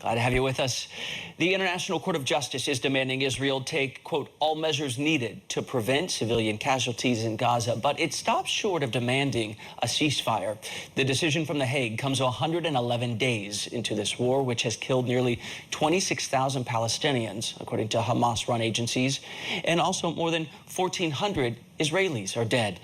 Glad to have you with us. The International Court of Justice is demanding Israel take, quote, all measures needed to prevent civilian casualties in Gaza, but it stops short of demanding a ceasefire. The decision from The Hague comes 111 days into this war, which has killed nearly 26,000 Palestinians, according to Hamas-run agencies, and also more than 1,400 Israelis are dead.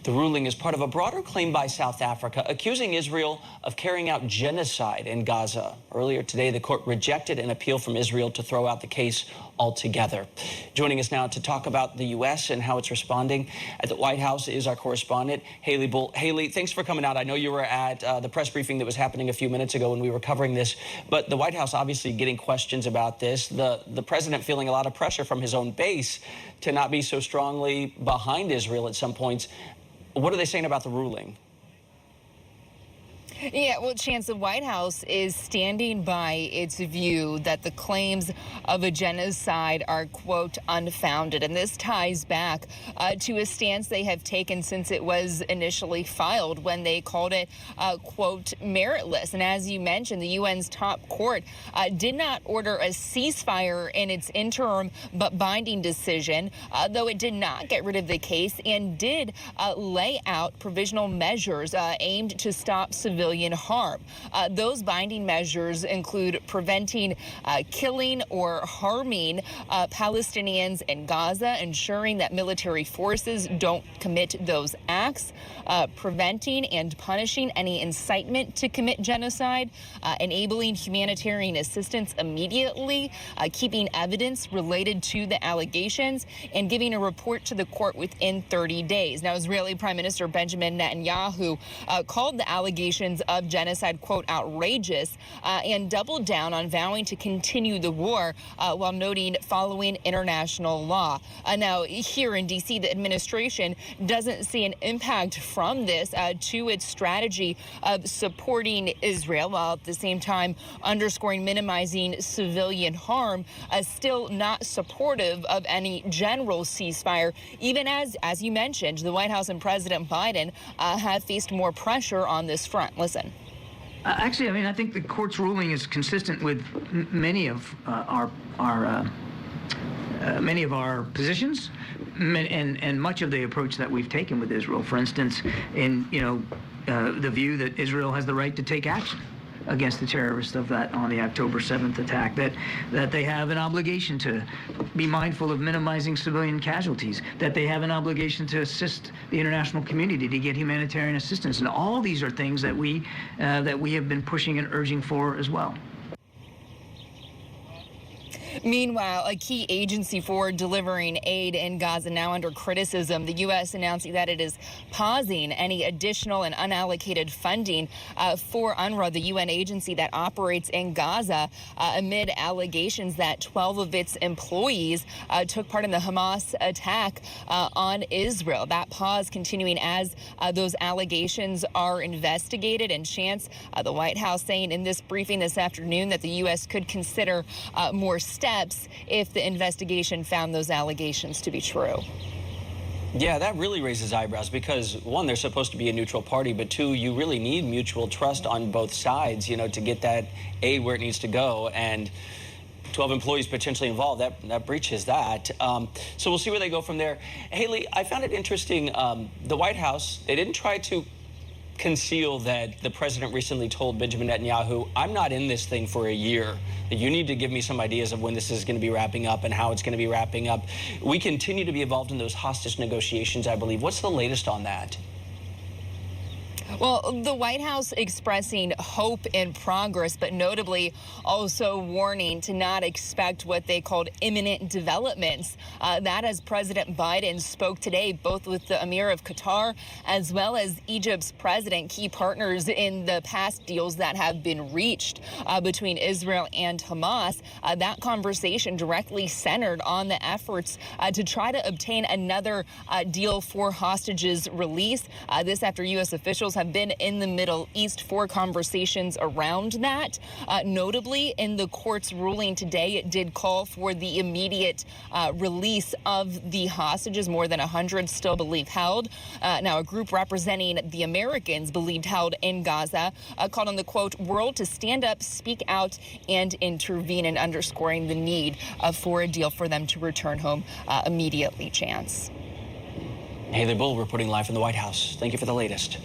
The ruling is part of a broader claim by South Africa accusing Israel of carrying out genocide in Gaza. Earlier today, the court rejected an appeal from Israel to throw out the case altogether. Joining us now to talk about the U.S. and how it's responding at the White House is our correspondent, Haley Bull. Haley, thanks for coming out. I know you were at the press briefing that was happening a few minutes ago when we were covering this, but the White House obviously getting questions about this. The president feeling a lot of pressure from his own base to not be so strongly behind Israel at some points. What are they saying about the ruling? Yeah, well, Chance, the White House is standing by its view that the claims of a genocide are, quote, unfounded. And this ties back to a stance they have taken since it was initially filed when they called it, quote, meritless. And as you mentioned, the UN's top court did not order a ceasefire in its interim but binding decision, though it did not get rid of the case and did lay out provisional measures aimed to stop civilian harm. Those binding measures include preventing killing or harming Palestinians in Gaza, ensuring that military forces don't commit those acts, preventing and punishing any incitement to commit genocide, enabling humanitarian assistance immediately, keeping evidence related to the allegations, and giving a report to the court within 30 days. Now, Israeli Prime Minister Benjamin Netanyahu called the allegations of genocide, quote, outrageous, and doubled down on vowing to continue the war while noting following international law. Now, here in D.C., the administration doesn't see an impact from this to its strategy of supporting Israel, while at the same time underscoring minimizing civilian harm, still not supportive of any general ceasefire, even as you mentioned, the White House and President Biden have faced more pressure on this front. Listen. Actually, I mean, I think the court's ruling is consistent with many of our positions, and much of the approach that we've taken with Israel. For instance, in the view that Israel has the right to take action against the terrorists on the October 7th attack, that they have an obligation to be mindful of minimizing civilian casualties, that they have an obligation to assist the international community to get humanitarian assistance, and all these are things that we have been pushing and urging for as well. Meanwhile, a key agency for delivering aid in Gaza now under criticism, the U.S. announcing that it is pausing any additional and unallocated funding for UNRWA, the UN agency that operates in Gaza, amid allegations that 12 of its employees took part in the Hamas attack on Israel. That pause continuing as those allegations are investigated. And Chance, the White House saying in this briefing this afternoon that the U.S. could consider more steps if the investigation found those allegations to be true. Yeah, that really raises eyebrows because, one, they're supposed to be a neutral party, but two, you really need mutual trust on both sides, to get that aid where it needs to go. And 12 employees potentially involved, that breaches that. So we'll see where they go from there. Haley, I found it interesting, the White House, they didn't try to conceal that the president recently told Benjamin Netanyahu, I'm not in this thing for a year. You need to give me some ideas of when this is going to be wrapping up and how it's going to be wrapping up. We continue to be involved in those hostage negotiations, I believe. What's the latest on that? Well, the White House expressing hope in progress, but notably also warning to not expect what they called imminent developments. That as President Biden spoke today, both with the Emir of Qatar as well as Egypt's president, key partners in the past deals that have been reached between Israel and Hamas. That conversation directly centered on the efforts to try to obtain another deal for hostages release. This after U.S. officials have have been in the Middle East for conversations around that. Notably, in the court's ruling today, it did call for the immediate release of the hostages, more than 100 still believed held. Now, a group representing the Americans believed held in Gaza called on the, quote, world to stand up, speak out, and intervene, and underscoring the need for a deal for them to return home immediately. Chance. Haley Bull reporting live from the White House. Thank you for the latest.